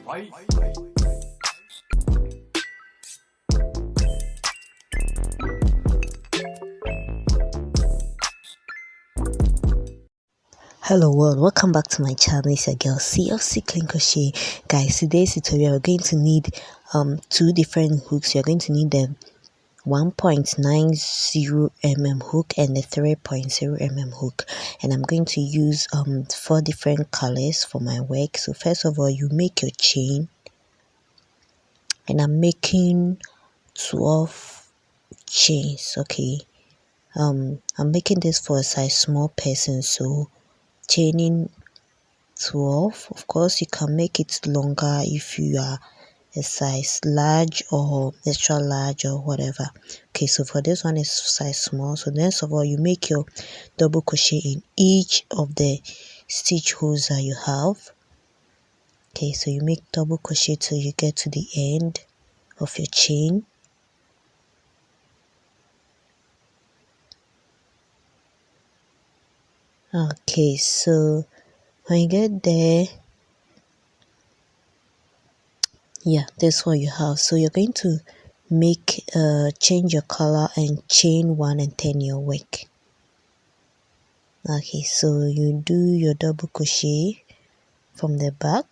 Hello world, welcome back to my channel. It's your girl CFC Clean Crochet. Guys, today's tutorial we're going to need two different hooks. You're going to need the 1.90 mm hook and the 3.0 mm hook, and I'm going to use 4 different colors for my work. So first of all, you make your chain, and I'm making 12 chains. Okay, I'm making this for a size small person, so chaining 12. Of course, you can make it longer if you are a size large or extra large or whatever. Okay, so for this one is size small. So then, first of all, you make your double crochet in each of the stitch holes that you have. Okay, so you make double crochet till you get to the end of your chain. Okay, so when you get there, yeah, that's what you have. So you're going to make change your color and chain 1 and turn your work. Okay, so you do your double crochet from the back.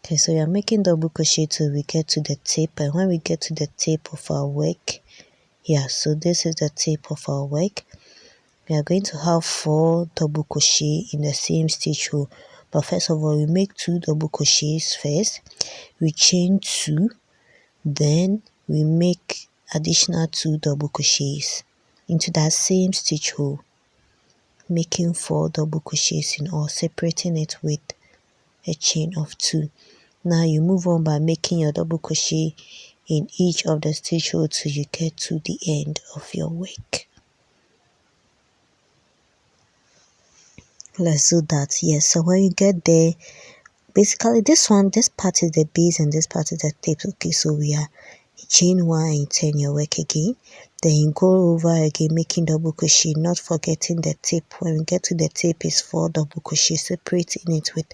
Okay, so you're making double crochet till we get to the tip, and when we get to the tip of our work, yeah, so this is the tip of our work. We are going to have 4 double crochet in the same stitch hole, but first of all, we make 2 double crochets first, we chain 2, then we make additional 2 double crochets into that same stitch hole, making 4 double crochets in all, separating it with a chain of 2. Now you move on by making your double crochet in each of the stitch holes till you get to the end of your work. Let's do that. Yes, so when you get there, basically this part is the base and this part is the tip. Okay, so we are chain 1 and turn your work again, then you go over again making double crochet, not forgetting the tip. When we get to the tip is 4 double crochet, separating it with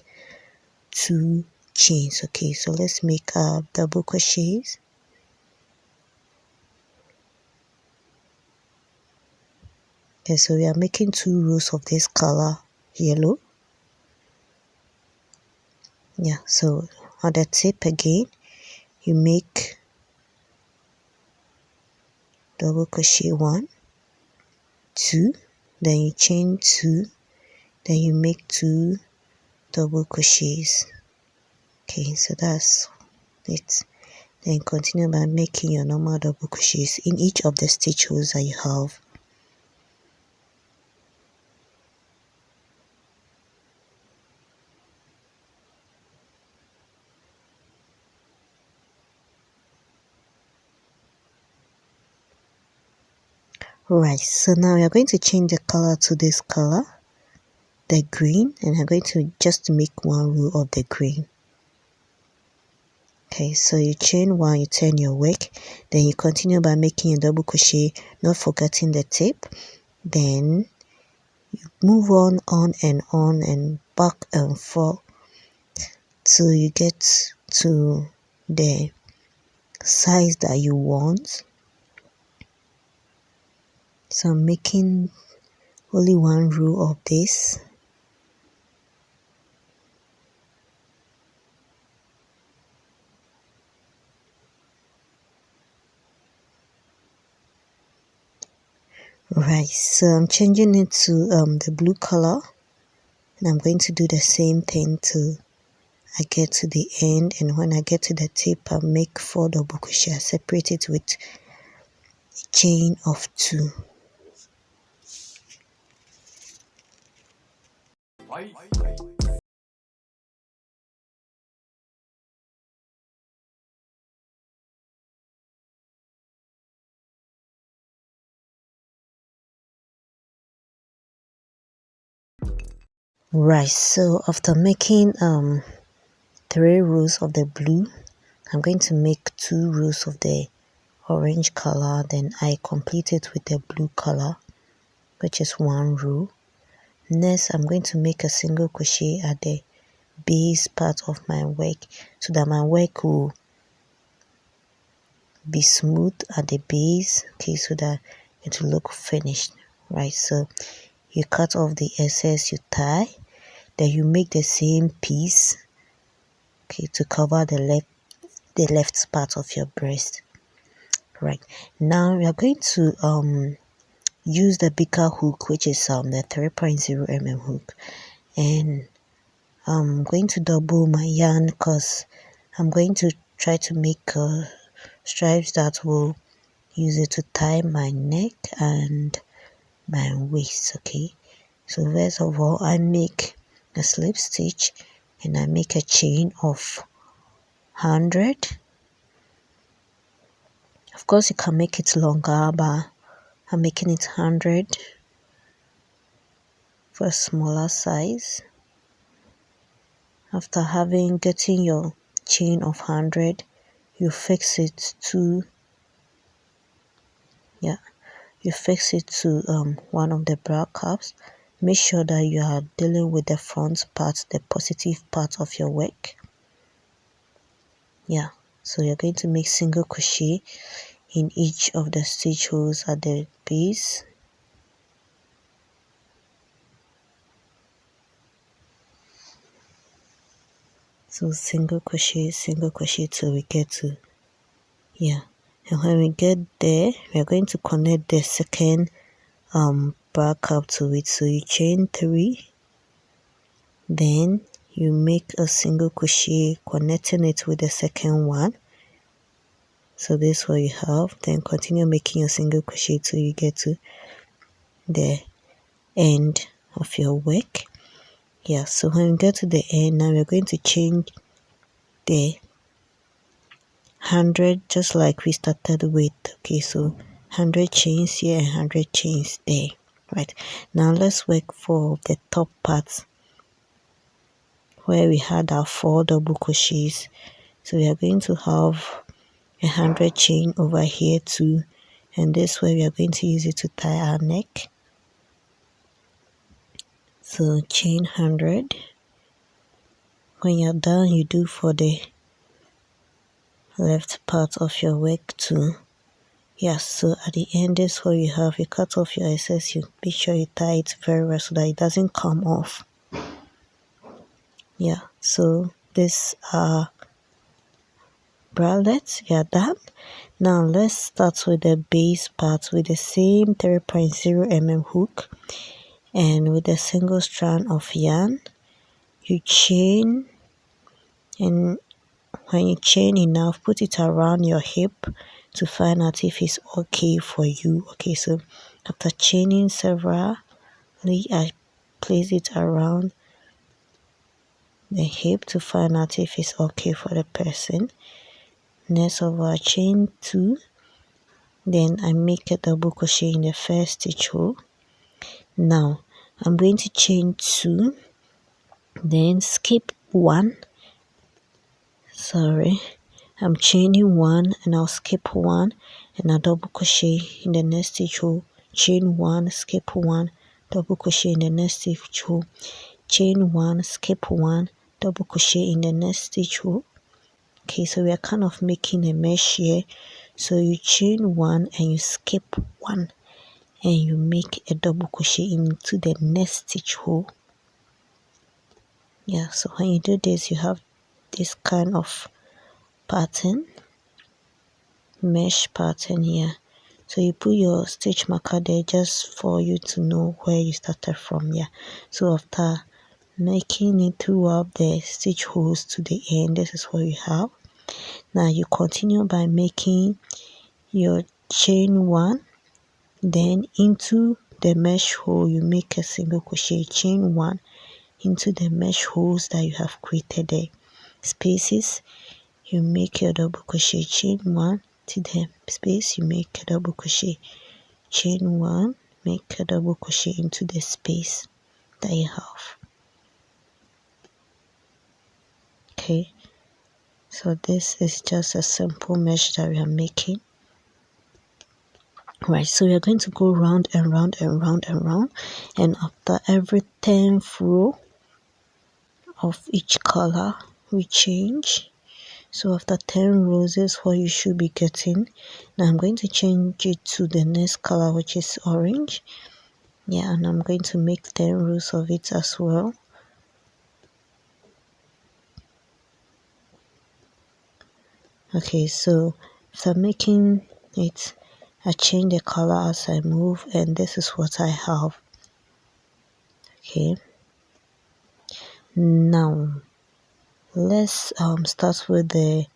2 chains. Okay, so let's make double crochets. Okay, so we are making 2 rows of this color yellow. Yeah, so on the tip again, you make double crochet 1, 2, then you chain 2, then you make 2 double crochets. Okay, so that's it. Then continue by making your normal double crochets in each of the stitch holes that you have. Right, so now we are going to change the color to this color, the green, and I'm going to just make 1 row of the green. Okay, so you chain 1, you turn your work, then you continue by making a double crochet, not forgetting the tip. Then you move on and back and forth till you get to the size that you want. So I'm making only 1 row of this. Right, so I'm changing it to the blue color, and I'm going to do the same thing till I get to the end, and when I get to the tip, I'll make 4 double crochet. I separate it with a chain of 2. Right, so after making 3 rows of the blue, I'm going to make 2 rows of the orange color, then I complete it with the blue color, which is 1 row. Next, I'm going to make a single crochet at the base part of my work so that my work will be smooth at the base, okay, so that it will look finished, right? So you cut off the excess, you tie, then you make the same piece, okay, to cover the left part of your breast. Right, now we are going to use the bigger hook, which is the 3.0 mm hook, and I'm going to double my yarn because I'm going to try to make stripes that will use it to tie my neck and my waist. Okay, so first of all, I make a slip stitch and I make a chain of 100. Of course, you can make it longer, but I'm making it 100 for a smaller size. After getting your chain of 100, you fix it to one of the bra cups. Make sure that you are dealing with the front part, the positive part of your work. Yeah, so you're going to make single crochet in each of the stitch holes at the base. So single crochet till we get to, yeah, and when we get there, we are going to connect the second bra cup to it. So you chain 3, then you make a single crochet connecting it with the second one. So this is what you have. Then continue making a single crochet till you get to the end of your work. Yeah, so when we get to the end, now we're going to change the 100 just like we started with. Okay, so 100 chains here and 100 chains there. Right, now let's work for the top part where we had our 4 double crochets. So we are going to have 100 chain over here too, and this way we are going to use it to tie our neck. So chain 100. When you're done, you do for the left part of your work too. Yes, so at the end, this is what you have. You cut off your excess, you make sure you tie it very well so that it doesn't come off. Yeah, so this bralette, you are done. Now let's start with the base part with the same 3.0 mm hook, and with a single strand of yarn you chain, and when you chain enough, put it around your hip to find out if it's okay for you. Okay, so after chaining several, I place it around the hip to find out if it's okay for the person. Next of all, chain 2, then I make a double crochet in the first stitch hole. Now I'm going to chain 2, then skip 1. I'm chaining 1 and I'll skip 1 and I'll double crochet in the next stitch hole, chain 1, skip 1, double crochet in the next stitch hole, chain 1, skip 1, double crochet in the next stitch hole. Okay, so we are kind of making a mesh here. So you chain 1 and you skip 1 and you make a double crochet into the next stitch hole. Yeah, so when you do this, you have this kind of pattern, mesh pattern here. So you put your stitch marker there just for you to know where you started from. Yeah, so after making it throughout the stitch holes to the end, this is what you have. Now you continue by making your chain 1, then into the mesh hole you make a single crochet, chain 1 into the mesh holes that you have created there, spaces you make your double crochet, chain 1 to the space, you make a double crochet, chain 1, make a double crochet into the space that you have. Okay, so this is just a simple mesh that we are making. Right, so we are going to go round and round and round and round, and after every 10th row of each color we change. So after 10 rows is what you should be getting. Now I'm going to change it to the next color, which is orange. Yeah, and I'm going to make 10 rows of it as well. Okay, so after making it, I change the color as I move, and this is what I have. Okay, now let's start with the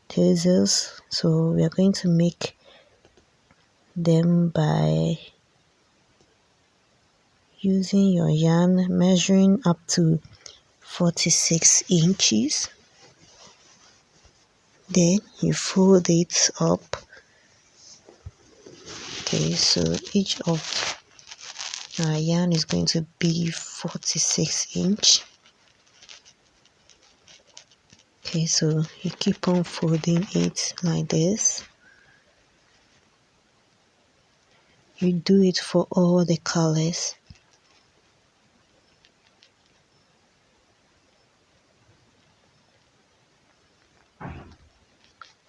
tassels. So we are going to make them by using your yarn, measuring up to 46 inches. Then you fold it up. Okay, so each of our yarn is going to be 46 inch. Okay, so you keep on folding it like this. You do it for all the colors.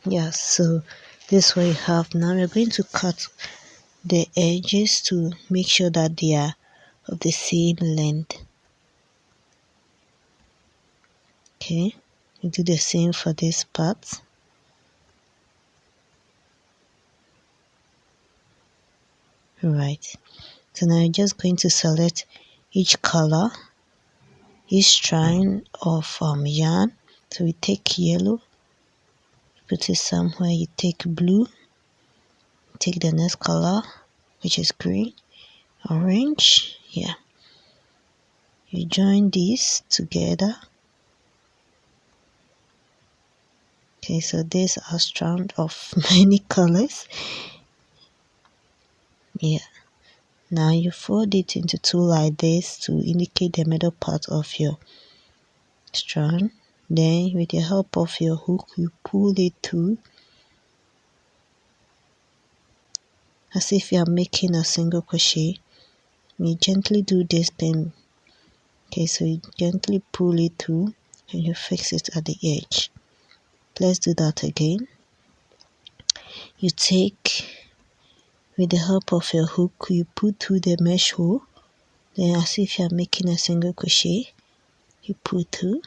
Yeah, so this is what you have. Now we're going to cut the edges to make sure that they are of the same length. Okay, you do the same for this part. Right, so now you're just going to select each color, each strand of yarn. So we take yellow, put it somewhere, you take blue, take the next color, which is green, orange. Yeah, you join these together. Okay, so these are strands of many colors. Yeah, now you fold it into two like this to indicate the middle part of your strand. Then with the help of your hook, you pull it through as if you are making a single crochet. You gently do this thing. Okay, so you gently pull it through and you fix it at the edge. Let's do that again. You take, with the help of your hook, you put through the mesh hole. Then as if you are making a single crochet, you pull through,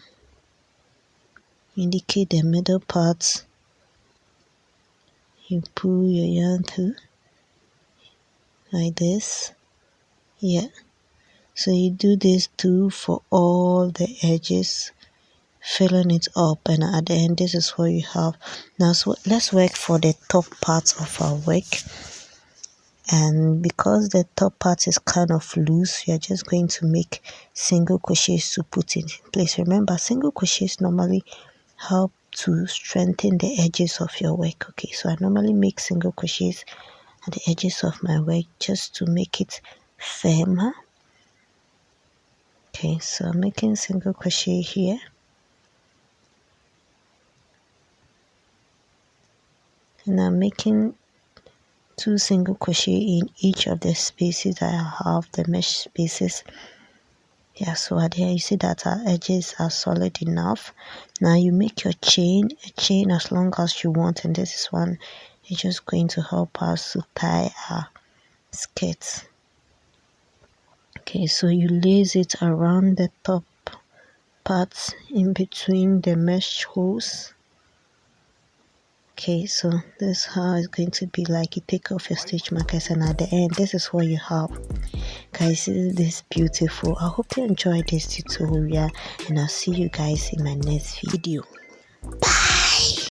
indicate the middle part, you pull your yarn through like this. Yeah, so you do this too for all the edges, filling it up, and at the end this is what you have. Now so let's work for the top part of our work. And because the top part is kind of loose, you're just going to make single crochets to put it in place. Remember, single crochets normally help to strengthen the edges of your work. Okay, so I normally make single crochets at the edges of my work just to make it firmer. Okay, so I'm making single crochet here. And I'm making 2 single crochet in each of the spaces that I have, the mesh spaces. Yeah, so at the end you see that our edges are solid enough. Now you make your chain, a chain as long as you want, and this is one is just going to help us to tie our skirts. Okay, so you lace it around the top parts in between the mesh holes. Okay, so this is how it's going to be like. You take off your stitch markers, and at the end this is what you have. Guys, isn't this beautiful? I hope you enjoyed this tutorial, and I'll see you guys in my next video. Bye.